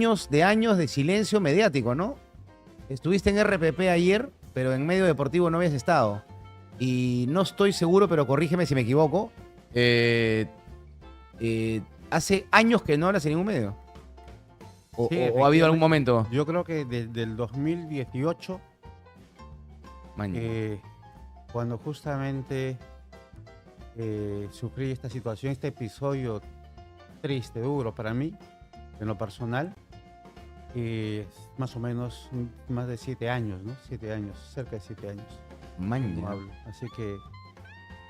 años de silencio mediático, ¿no? Estuviste en RPP ayer, pero en medio deportivo no habías estado. Y no estoy seguro, pero corrígeme si me equivoco. eh, Hace años que no hablas en ningún medio. Sí, O ha habido algún efectivamente. momento? Yo creo que desde el 2018, Maña. eh, cuando justamente sufrí esta situación, este episodio triste, duro para mí, en lo personal, más o menos más de 7 años, ¿no? 7 años, cerca de 7 años, que no Maña. hablo. Así que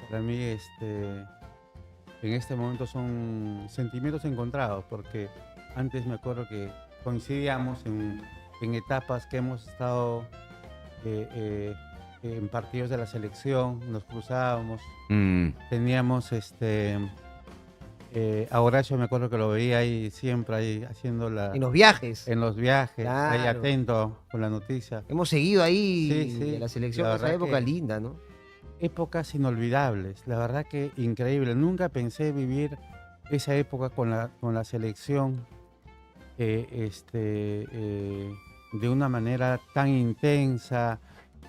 para mí, en este momento son sentimientos encontrados, porque antes me acuerdo que coincidíamos en etapas que hemos estado eh, en partidos de la selección, nos cruzábamos, Mm, teníamos a Horacio me acuerdo que lo veía ahí siempre ahí haciendo En los viajes. en los viajes, ahí Claro. atento con la noticia. Hemos seguido Sí, ahí sí, de la selección, la esa verdad época que linda, ¿no? épocas inolvidables, la verdad que increíble. Nunca pensé vivir esa época con la selección de una manera tan intensa,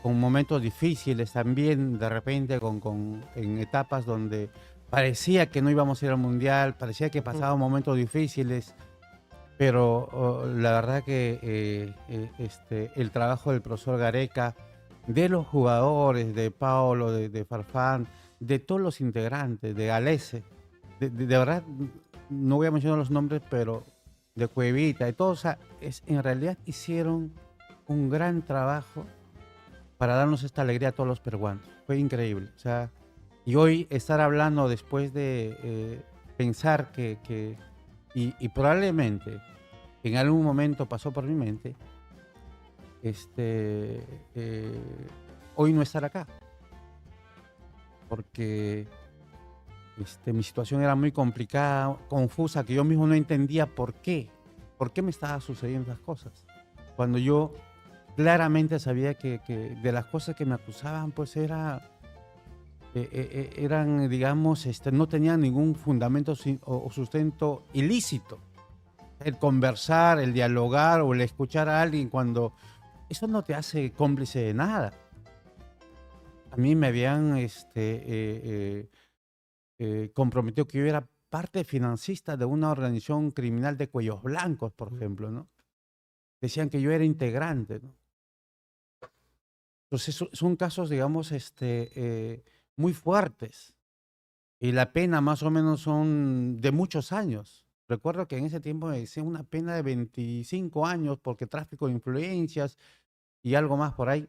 con momentos difíciles también, de repente en etapas donde parecía que no íbamos a ir al mundial, parecía que pasaban momentos difíciles, pero la verdad que el trabajo del profesor Gareca, de los jugadores, de Paolo, de Farfán, de todos los integrantes, de Galese, de verdad, no voy a mencionar los nombres, pero de Cuevita, de todos, o sea, en realidad hicieron un gran trabajo para darnos esta alegría a todos los peruanos. Fue increíble. O sea, y hoy estar hablando después de pensar y probablemente en algún momento pasó por mi mente, eh, hoy no estar acá, porque mi situación era muy complicada, confusa, que yo mismo no entendía por qué me estaban sucediendo esas cosas. Cuando yo claramente sabía que de las cosas que me acusaban, pues eran, digamos, no tenían ningún fundamento o sustento ilícito. El conversar, el dialogar o el escuchar a alguien cuando eso no te hace cómplice de nada. A mí me habían comprometió que yo era parte financista de una organización criminal de cuellos blancos, por ejemplo, ¿no? Decían que yo era integrante, ¿no? Entonces son casos, digamos, muy fuertes y la pena más o menos son de muchos años. Recuerdo que en ese tiempo me decían una pena de 25 años porque tráfico de influencias y algo más por ahí.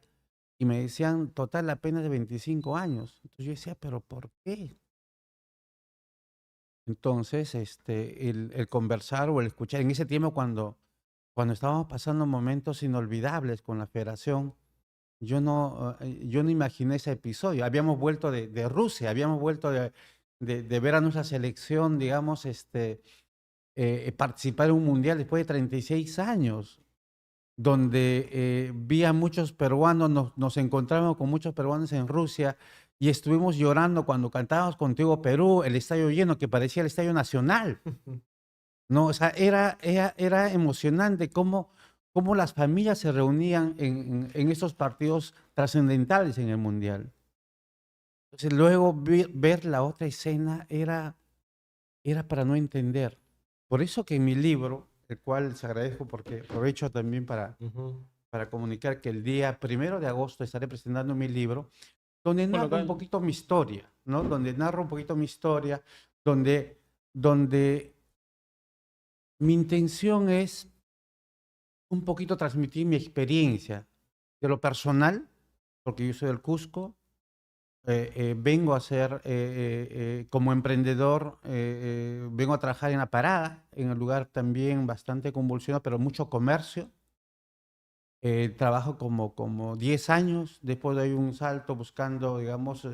Y me decían, total, la pena es de 25 años. Entonces yo decía, ¿pero por qué? Entonces, el conversar o el escuchar, en ese tiempo cuando estábamos pasando momentos inolvidables con la federación, yo no imaginé ese episodio. Habíamos vuelto de Rusia, habíamos vuelto de ver a nuestra selección, digamos, participar en un mundial después de 36 años, donde vi a muchos peruanos, nos encontramos con muchos peruanos en Rusia y estuvimos llorando cuando cantábamos Contigo Perú, el estadio lleno, que parecía el Estadio Nacional. No, o sea, era emocionante cómo las familias se reunían en esos partidos trascendentales en el Mundial. Entonces, luego ver la otra escena era para no entender. Por eso que en mi libro, el cual les agradezco porque aprovecho también para comunicar que el día 1 de agosto estaré presentando mi libro, donde narro un poquito mi historia, ¿no? Donde narro un poquito mi historia, donde mi intención es un poquito transmitir mi experiencia de lo personal, porque yo soy del Cusco, vengo a ser, como emprendedor, vengo a trabajar en la parada, en un lugar también bastante convulsionado, pero mucho comercio. Trabajo como 10 años, después doy un salto buscando, digamos,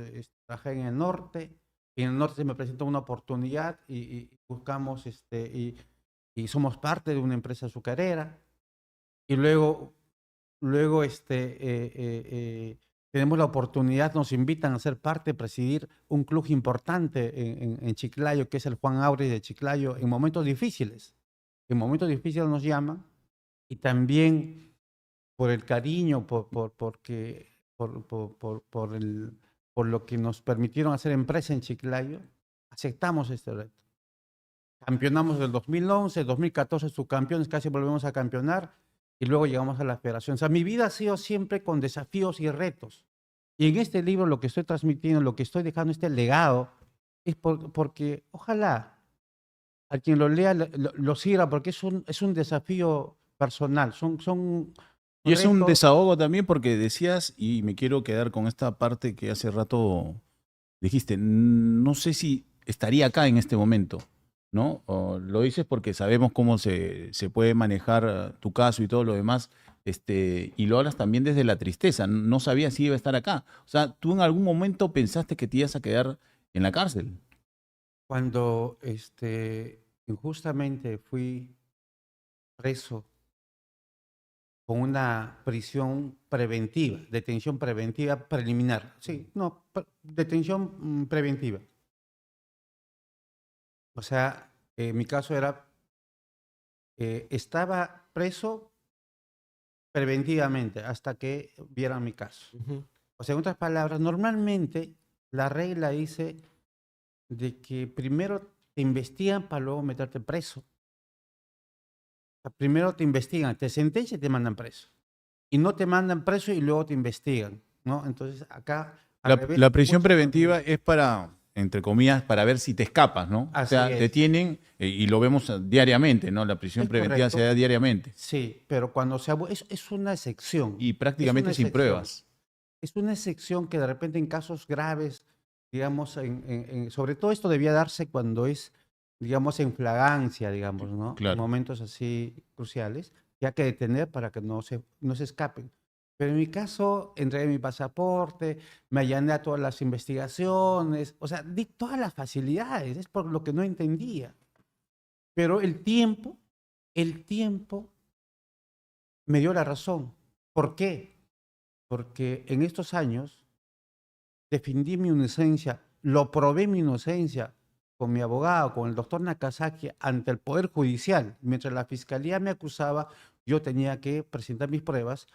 trabajar en el norte. Y en el norte se me presenta una oportunidad y buscamos, y somos parte de una empresa azucarera. Y luego tenemos la oportunidad, nos invitan a ser parte, presidir un club importante en Chiclayo, que es el Juan Auris de Chiclayo, en momentos difíciles. en momentos difíciles nos llaman, y también por el cariño, por lo que nos permitieron hacer empresa en Chiclayo, aceptamos este reto. Campeonamos del 2011, 2014 subcampeones, casi volvemos a campeonar y luego llegamos a la federación. O sea, mi vida ha sido siempre con desafíos y retos. Y en este libro lo que estoy transmitiendo, lo que estoy dejando, este legado, es porque ojalá a quien lo lea lo sirva, porque es un desafío personal, son Y es un retos. desahogo también porque decías, y me quiero quedar con esta parte que hace rato dijiste, no sé si estaría acá en este momento, ¿no? O lo dices porque sabemos cómo se puede manejar tu caso y todo lo demás, y lo hablas también desde la tristeza, no sabías si iba a estar acá. O sea, ¿tú en algún momento pensaste que te ibas a quedar en la cárcel? Cuando injustamente fui preso con una prisión preventiva, detención preventiva preliminar. Sí, no, detención preventiva. O sea, mi caso era, estaba preso preventivamente hasta que vieran mi caso. O sea, en otras palabras, normalmente la regla dice de que primero te investigan para luego meterte preso. O sea, primero te investigan, te sentencian y te mandan preso. Y no te mandan preso y luego te investigan, ¿no? Entonces acá al revés, La prisión muchos preventiva es para, entre comillas, para ver si te escapas, ¿no? O Así sea, es. te tienen, y lo vemos diariamente, ¿no? La prisión Es preventiva correcto. se da diariamente Sí, pero cuando es una excepción. y Es prácticamente una sin excepción. pruebas. Es una excepción que de repente en casos graves, digamos, sobre todo esto debía darse cuando es, digamos, en flagancia, digamos, ¿no? En Claro. momentos así cruciales, que hay que detener para que no se escapen. Pero en mi caso, entregué mi pasaporte, me allané a todas las investigaciones, o sea, di todas las facilidades, es por lo que no entendía. Pero el tiempo me dio la razón. ¿Por qué? Porque en estos años defendí mi inocencia, lo probé mi inocencia con mi abogado, con el doctor Nakazaki, ante el Poder Judicial. Mientras la Fiscalía me acusaba, yo tenía que presentar mis pruebas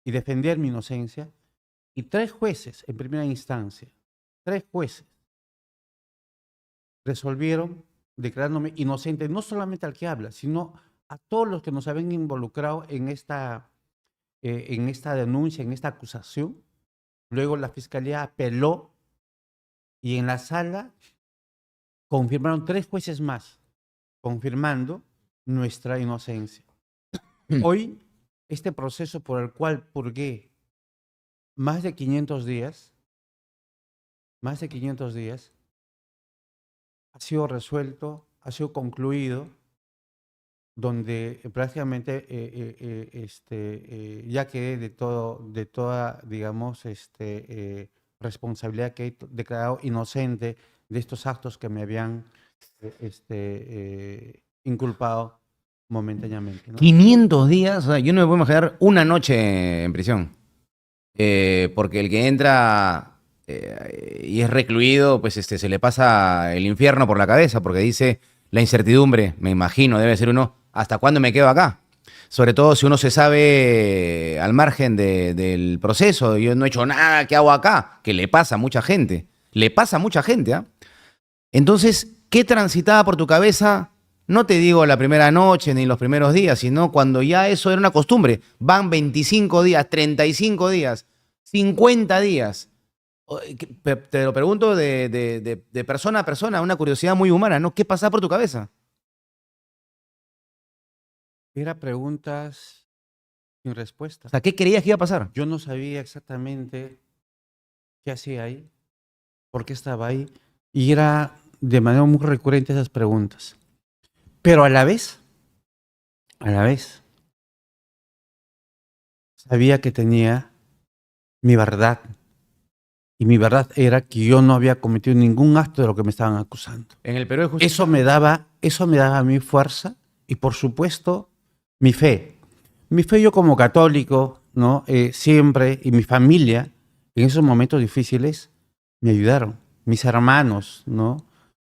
y defender mi inocencia. Y 3 jueces en primera instancia, 3 jueces, resolvieron declarándome inocente, no solamente al que habla, sino a todos los que nos habían involucrado en esta denuncia, en esta acusación. Luego la Fiscalía apeló y en la sala confirmaron 3 jueces más, confirmando nuestra inocencia. Hoy, este proceso por el cual purgué más de 500 días, ha sido resuelto, ha sido concluido, donde prácticamente ya quedé de toda, digamos, responsabilidad, que he declarado inocente de estos actos que me habían inculpado momentáneamente, ¿no? 500 días, o sea, yo no me puedo imaginar una noche en prisión. Porque el que entra y es recluido, pues se le pasa el infierno por la cabeza, porque dice la incertidumbre, me imagino, debe ser uno, ¿hasta cuándo me quedo acá? Sobre todo si uno se sabe al margen del proceso, yo no he hecho nada, ¿qué hago acá? Que le pasa a mucha gente, ¿ah? Entonces, ¿qué transitaba por tu cabeza? No te digo la primera noche ni los primeros días, sino cuando ya eso era una costumbre. Van 25 días, 35 días, 50 días. Te lo pregunto de persona a persona, una curiosidad muy humana, ¿no? ¿Qué pasaba por tu cabeza? Era preguntas sin O respuesta. sea, ¿qué creías que iba a pasar? Yo no sabía exactamente qué hacía ahí, por qué estaba ahí, y era de manera muy recurrente esas preguntas. Pero a la vez, sabía que tenía mi verdad. Y mi verdad era que yo no había cometido ningún acto de lo que me estaban acusando. En el Perú de Justicia. Eso me daba a mí fuerza y, por supuesto, mi fe. Mi fe, yo como católico, ¿no? Siempre, y mi familia, en esos momentos difíciles, me ayudaron. Mis hermanos, ¿no?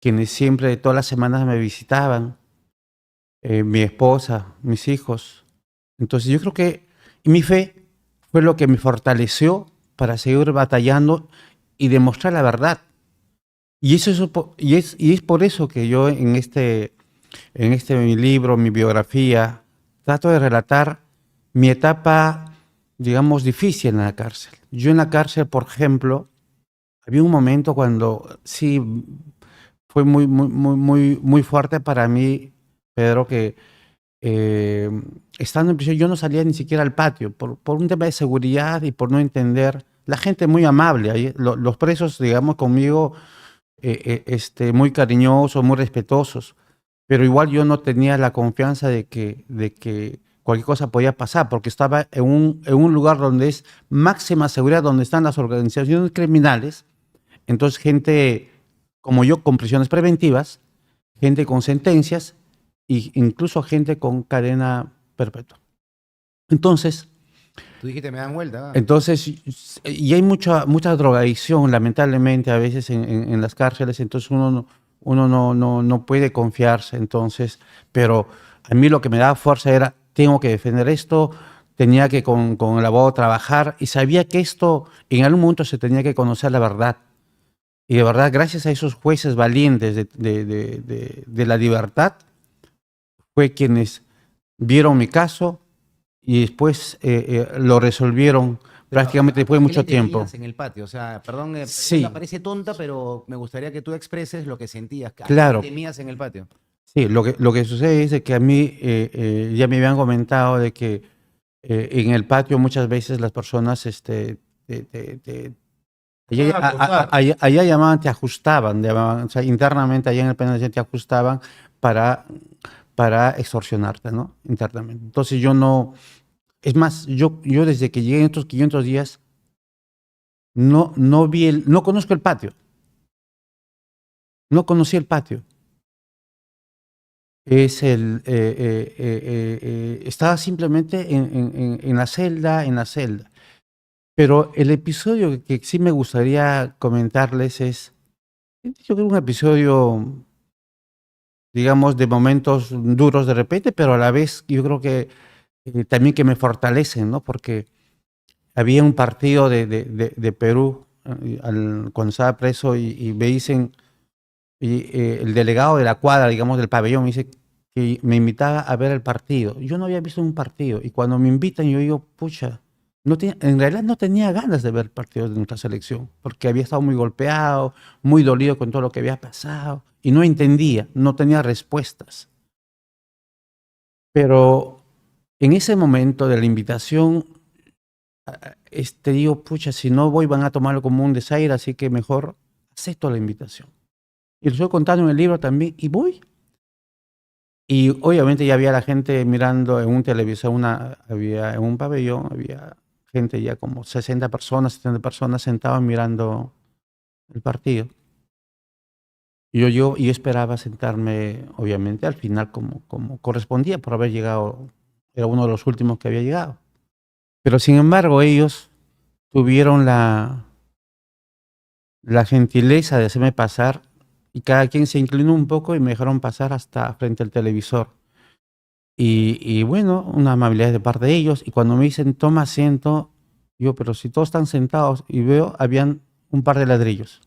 Quienes siempre, todas las semanas me visitaban. mi esposa, mis hijos. Entonces yo creo que mi fe fue lo que me fortaleció para seguir batallando y demostrar la verdad. Y y es por eso que yo en este mi libro, mi biografía, trato de relatar mi etapa, digamos, difícil en la cárcel. Yo en la cárcel, por ejemplo, había un momento cuando sí fue muy fuerte para mí, Pedro, que eh, estando en prisión yo no salía ni siquiera al patio por un tema de seguridad y por no entender. La gente muy amable, ahí, los presos, digamos, conmigo, muy cariñosos, muy respetuosos, pero igual yo no tenía la confianza de que cualquier cosa podía pasar, porque estaba en un lugar donde es máxima seguridad, donde están las organizaciones criminales. Entonces gente como yo con prisiones preventivas, gente con sentencias e incluso gente con cadena perpetua. Entonces, Tú dijiste, me dan vuelta. entonces, y hay mucha drogadicción, lamentablemente, a veces en las cárceles, entonces uno no puede confiarse, entonces, pero a mí lo que me daba fuerza era, tengo que defender esto, tenía que con el abogado trabajar y sabía que esto en algún momento se tenía que conocer la verdad. Y de verdad, gracias a esos jueces valientes de la libertad, fue quienes vieron mi caso y después lo resolvieron Pero prácticamente ¿a después de qué le mucho tiempo. temías en el patio? O sea, perdón, pregunta Sí, parece tonta, pero me gustaría que tú expreses lo que sentías. ¿A qué le claro. temías en el patio? Sí, lo que sucede es de que a mí ya me habían comentado de que en el patio muchas veces las personas allá llamaban, te ajustaban, o sea, internamente allá en el penal te ajustaban para, para extorsionarte, ¿no? Internamente. Entonces yo no, es más, yo desde que llegué en estos 500 días, no conozco el patio, no conocí el patio. Estaba simplemente en la celda. Pero el episodio que sí me gustaría comentarles yo creo un episodio, digamos, de momentos duros de repente, pero a la vez yo creo que también que me fortalecen, ¿no? Porque había un partido de Perú cuando estaba preso y me dicen, el delegado de la cuadra, digamos, del pabellón, me dice que me invitaba a ver el partido. Yo no había visto un partido y cuando me invitan yo digo, pucha, en realidad no tenía ganas de ver partidos de nuestra selección porque había estado muy golpeado, muy dolido con todo lo que había pasado y no entendía, no tenía respuestas. Pero en ese momento de la invitación, digo, pucha, si no voy van a tomarlo como un desaire, así que mejor acepto la invitación. Y lo estoy contando en el libro también y voy. Y obviamente ya había la gente mirando en un televisor, había en un pabellón, había gente ya como 60 personas, 70 personas sentadas mirando el partido. Y yo esperaba sentarme, obviamente, al final como correspondía por haber llegado, era uno de los últimos que había llegado. Pero sin embargo, ellos tuvieron la gentileza de hacerme pasar y cada quien se inclinó un poco y me dejaron pasar hasta frente al televisor. Y bueno, una amabilidad de parte de ellos. Y cuando me dicen, toma asiento, yo, pero si todos están sentados y veo, habían un par de ladrillos.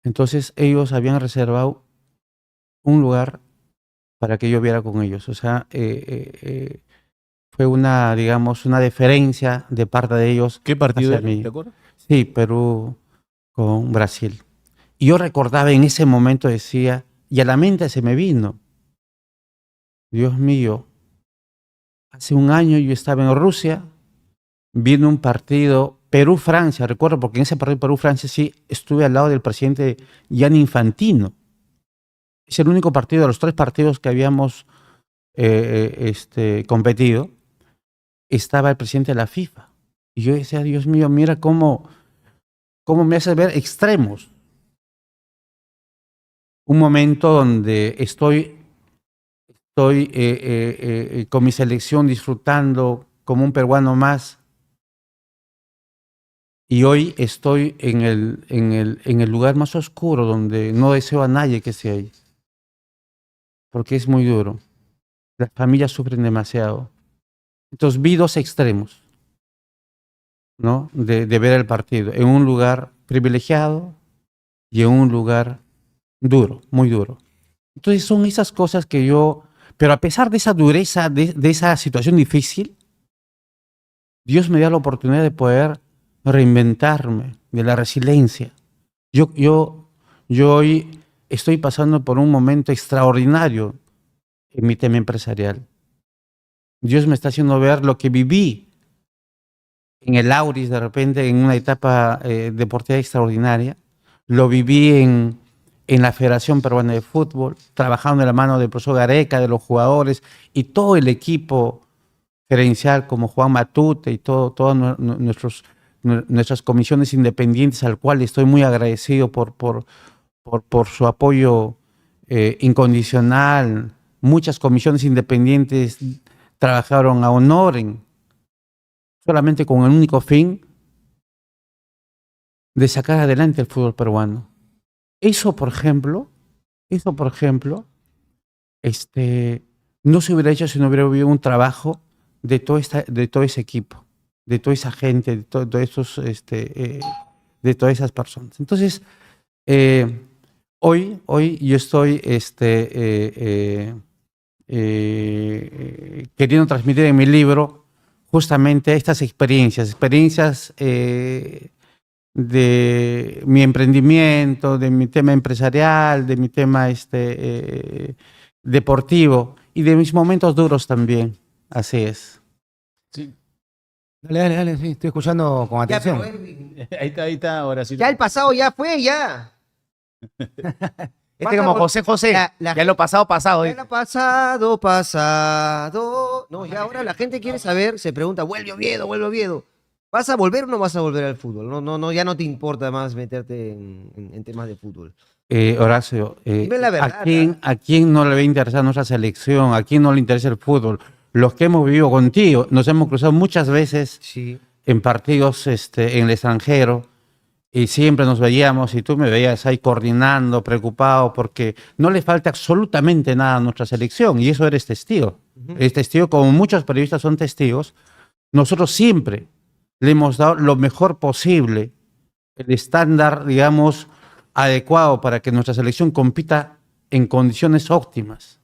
Entonces ellos habían reservado un lugar para que yo viera con ellos. O sea, fue digamos, una deferencia de parte de ellos ¿Qué partido hacia era? ¿Te mí. acuerdas? Sí, Perú con Brasil. Y yo recordaba en ese momento, decía, y a la mente se me vino, Dios mío, hace un año yo estaba en Rusia viendo un partido Perú-Francia, recuerdo, porque en ese partido Perú-Francia sí estuve al lado del presidente Gianni Infantino. Es el único partido de los 3 partidos que habíamos competido, estaba el presidente de la FIFA. Y yo decía, Dios mío, mira cómo me hace ver extremos. Un momento donde estoy con mi selección disfrutando como un peruano más. Y hoy estoy en el lugar más oscuro donde no deseo a nadie que esté ahí. porque es muy duro. Las familias sufren demasiado. Entonces vi dos extremos, ¿no? De ver el partido, en un lugar privilegiado y en un lugar duro, muy duro. Entonces son esas cosas que yo, pero a pesar de esa dureza, de esa situación difícil, Dios me da la oportunidad de poder reinventarme, de la resiliencia. Yo hoy estoy pasando por un momento extraordinario en mi tema empresarial. Dios me está haciendo ver lo que viví en el Auris, de repente, en una etapa deportiva extraordinaria. Lo viví en la Federación Peruana de Fútbol, trabajando de la mano del profesor Gareca, de los jugadores y todo el equipo gerencial como Juan Matute y todas nuestras comisiones independientes, al cual estoy muy agradecido por su apoyo incondicional. Muchas comisiones independientes trabajaron a honoren, solamente con el único fin de sacar adelante el fútbol peruano. Eso, por ejemplo, no se hubiera hecho si no hubiera habido un trabajo de todo ese equipo, de toda esa gente, de todas esas personas. Entonces, hoy yo estoy queriendo transmitir en mi libro justamente estas experiencias de mi emprendimiento, de mi tema empresarial, de mi tema deportivo y de mis momentos duros también. Así es. Sí. Dale, sí, estoy escuchando con Ya, atención. pero Edwin, Ahí está, ahora sí. ya el pasado ya fue, ya. Este como José José, ya lo pasado. Ya lo pasado. No, ya ahora la gente quiere saber, se pregunta, vuelve Oviedo. ¿Vas a volver o no vas a volver al fútbol? No, ya no te importa más meterte en temas de fútbol. Horacio, Dime la verdad, ¿a quién no le va a interesar nuestra selección? ¿A quién no le interesa el fútbol? Los que hemos vivido contigo, nos hemos cruzado muchas veces Sí. en partidos en el extranjero y siempre nos veíamos y tú me veías ahí coordinando, preocupado, porque no le falta absolutamente nada a nuestra selección y eso eres testigo. Eres testigo, como muchos periodistas son testigos. Nosotros siempre le hemos dado lo mejor posible, el estándar, digamos, adecuado para que nuestra selección compita en condiciones óptimas.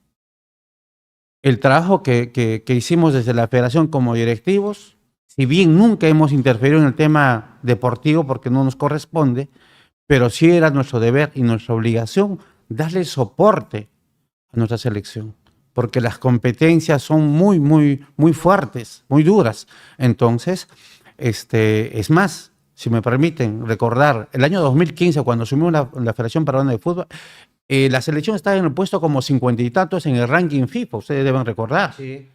El trabajo que hicimos desde la federación como directivos, si bien nunca hemos interferido en el tema deportivo porque no nos corresponde, pero sí era nuestro deber y nuestra obligación darle soporte a nuestra selección, porque las competencias son muy fuertes, muy duras. Entonces, es más, si me permiten recordar, el año 2015, cuando asumimos la Federación Peruana de Fútbol, la selección estaba en el puesto como 50 y tantos en el ranking FIFA, ustedes deben recordar. Sí.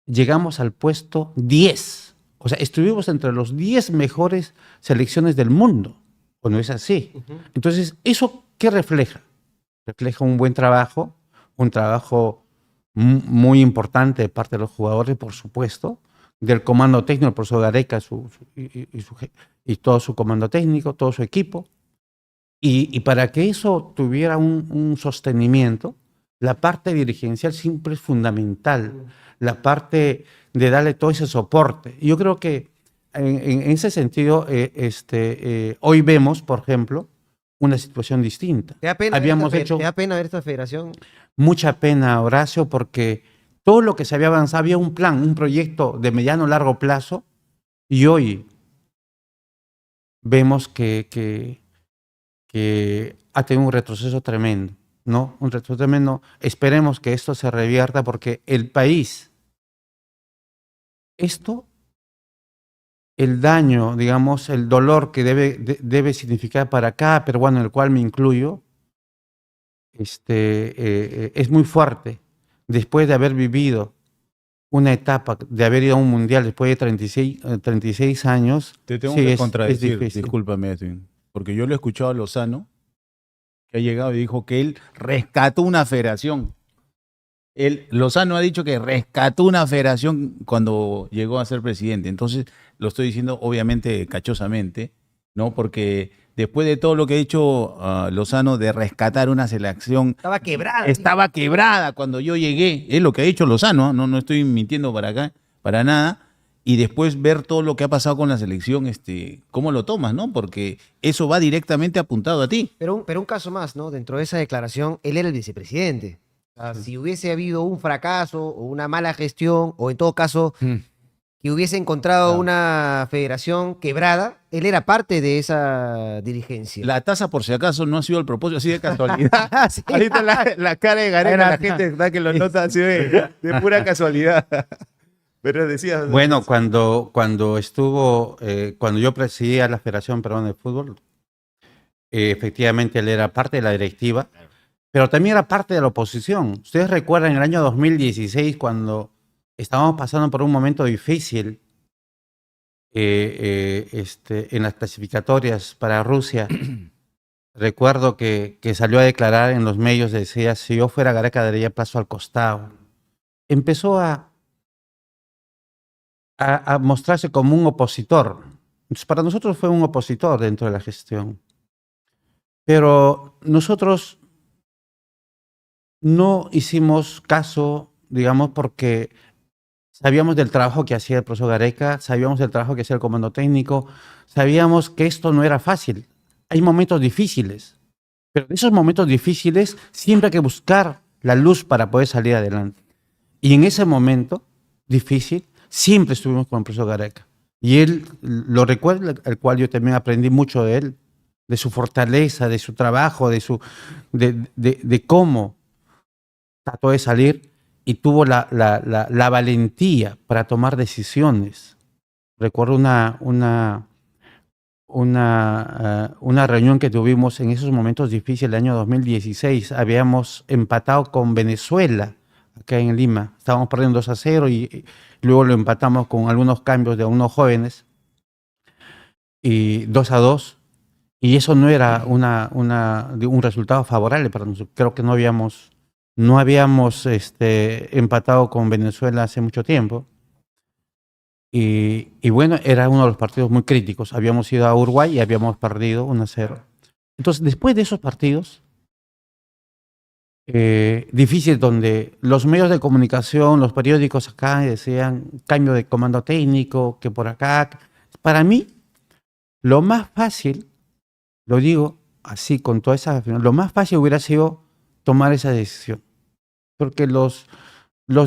Llegamos al puesto 10. O sea, estuvimos entre los 10 mejores selecciones del mundo. ¿O no es así? Entonces, ¿eso qué refleja? Refleja un buen trabajo, un trabajo muy importante de parte de los jugadores, por supuesto, del comando técnico, el profesor Gareca y todo su comando técnico, todo su equipo. Y para que eso tuviera un sostenimiento, la parte dirigencial siempre es fundamental, la parte de darle todo ese soporte. Y yo creo que en ese sentido, hoy vemos, por ejemplo, una situación distinta. ¿Te da pena, ¿te da pena ver esta federación? Mucha pena, Horacio, porque todo lo que se había avanzado, había un plan, un proyecto de mediano largo plazo, y hoy vemos que ha tenido un retroceso tremendo, ¿no? Un retroceso tremendo. Esperemos que esto se revierta porque el país, el daño, digamos, el dolor que debe significar para cada peruano, en el cual me incluyo, es muy fuerte. Después de haber vivido una etapa, de haber ido a un mundial después de 36 años. Te tengo sí, que es contradecir, difícil. discúlpame, Edwin, porque yo lo he escuchado a Lozano, que ha llegado y dijo que él rescató una federación. Lozano ha dicho que rescató una federación cuando llegó a ser presidente. Entonces, lo estoy diciendo obviamente cachosamente, ¿no? Porque después de todo lo que ha hecho Lozano de rescatar una selección, Estaba quebrada. estaba quebrada cuando yo llegué, es lo que ha hecho Lozano, no estoy mintiendo para acá, para nada, y después ver todo lo que ha pasado con la selección, ¿cómo lo tomas, no? Porque eso va directamente apuntado a ti. Pero un caso más, ¿no? Dentro de esa declaración, él era el vicepresidente. O sea, si hubiese habido un fracaso o una mala gestión, o en todo caso, que hubiese encontrado Claro. una federación quebrada, él era parte de esa dirigencia. La tasa, por si acaso, no ha sido el propósito, así de casualidad. Sí. Ahorita la cara de Gareca, la gente da que lo nota así de pura casualidad. Pero decías... Bueno, cuando estuvo, cuando yo presidía la Federación Peruana de Fútbol, efectivamente él era parte de la directiva, pero también era parte de la oposición. Ustedes recuerdan en el año 2016, cuando estábamos pasando por un momento difícil en las clasificatorias para Rusia. Recuerdo que salió a declarar en los medios, decía, si yo fuera Gareca daría paso al costado. Empezó a mostrarse como un opositor. Entonces, para nosotros fue un opositor dentro de la gestión. Pero nosotros no hicimos caso, digamos, porque sabíamos del trabajo que hacía el profesor Gareca, sabíamos del trabajo que hacía el comando técnico, sabíamos que esto no era fácil. Hay momentos difíciles, pero en esos momentos difíciles siempre hay que buscar la luz para poder salir adelante. Y en ese momento difícil, siempre estuvimos con el profesor Gareca. Y él lo recuerda, el cual yo también aprendí mucho de él, de su fortaleza, de su trabajo, de cómo trató de salir y tuvo la valentía para tomar decisiones. Recuerdo una reunión que tuvimos en esos momentos difíciles del año 2016. Habíamos empatado con Venezuela acá en Lima. Estábamos perdiendo 2-0 y luego lo empatamos con algunos cambios de unos jóvenes y 2-2. Y eso no era un resultado favorable para nosotros. Creo que no habíamos empatado con Venezuela hace mucho tiempo. Y bueno, era uno de los partidos muy críticos. Habíamos ido a Uruguay y habíamos perdido 1-0. Entonces, después de esos partidos difíciles, donde los medios de comunicación, los periódicos acá decían cambio de comando técnico, que por acá. Para mí, lo más fácil, lo digo así con toda esa, lo más fácil hubiera sido tomar esa decisión. Porque los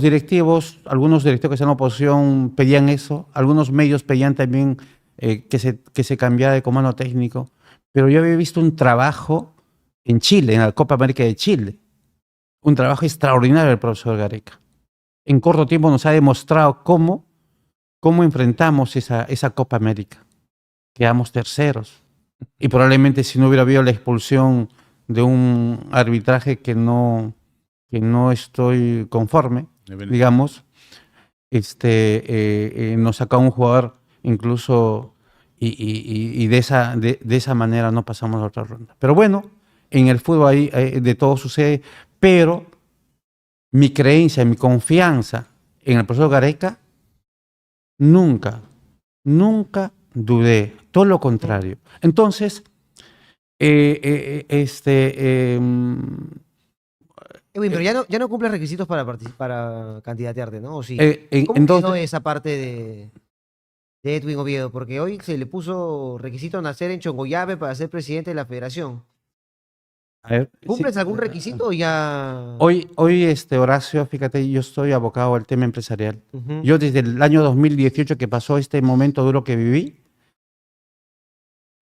directivos, algunos directivos que están en oposición pedían eso, algunos medios pedían también que se cambiara de comando técnico, pero yo había visto un trabajo en Chile, en la Copa América de Chile, un trabajo extraordinario del profesor Gareca. En corto tiempo nos ha demostrado cómo enfrentamos esa Copa América. Quedamos terceros. Y probablemente si no hubiera habido la expulsión de un arbitraje que no estoy conforme, digamos, nos sacó un jugador incluso y de esa manera no pasamos a la otra ronda. Pero bueno, en el fútbol ahí de todo sucede, pero mi creencia, mi confianza en el profesor Gareca, nunca dudé, todo lo contrario. Entonces, Edwin, pero ya no cumples requisitos para candidatearte, ¿no? ¿O sí? ¿Cómo entonces, quedó esa parte de Edwin Oviedo? Porque hoy se le puso requisito nacer en Chongoyabe para ser presidente de la federación. a ver, ¿Cumples sí. algún requisito o ya...? Hoy, Horacio, fíjate, yo estoy abocado al tema empresarial. Ujú. Yo desde el año 2018 que pasó este momento duro que viví,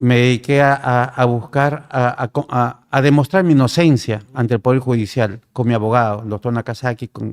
me dediqué a buscar, a demostrar mi inocencia ante el Poder Judicial con mi abogado, el doctor Nakazaki, con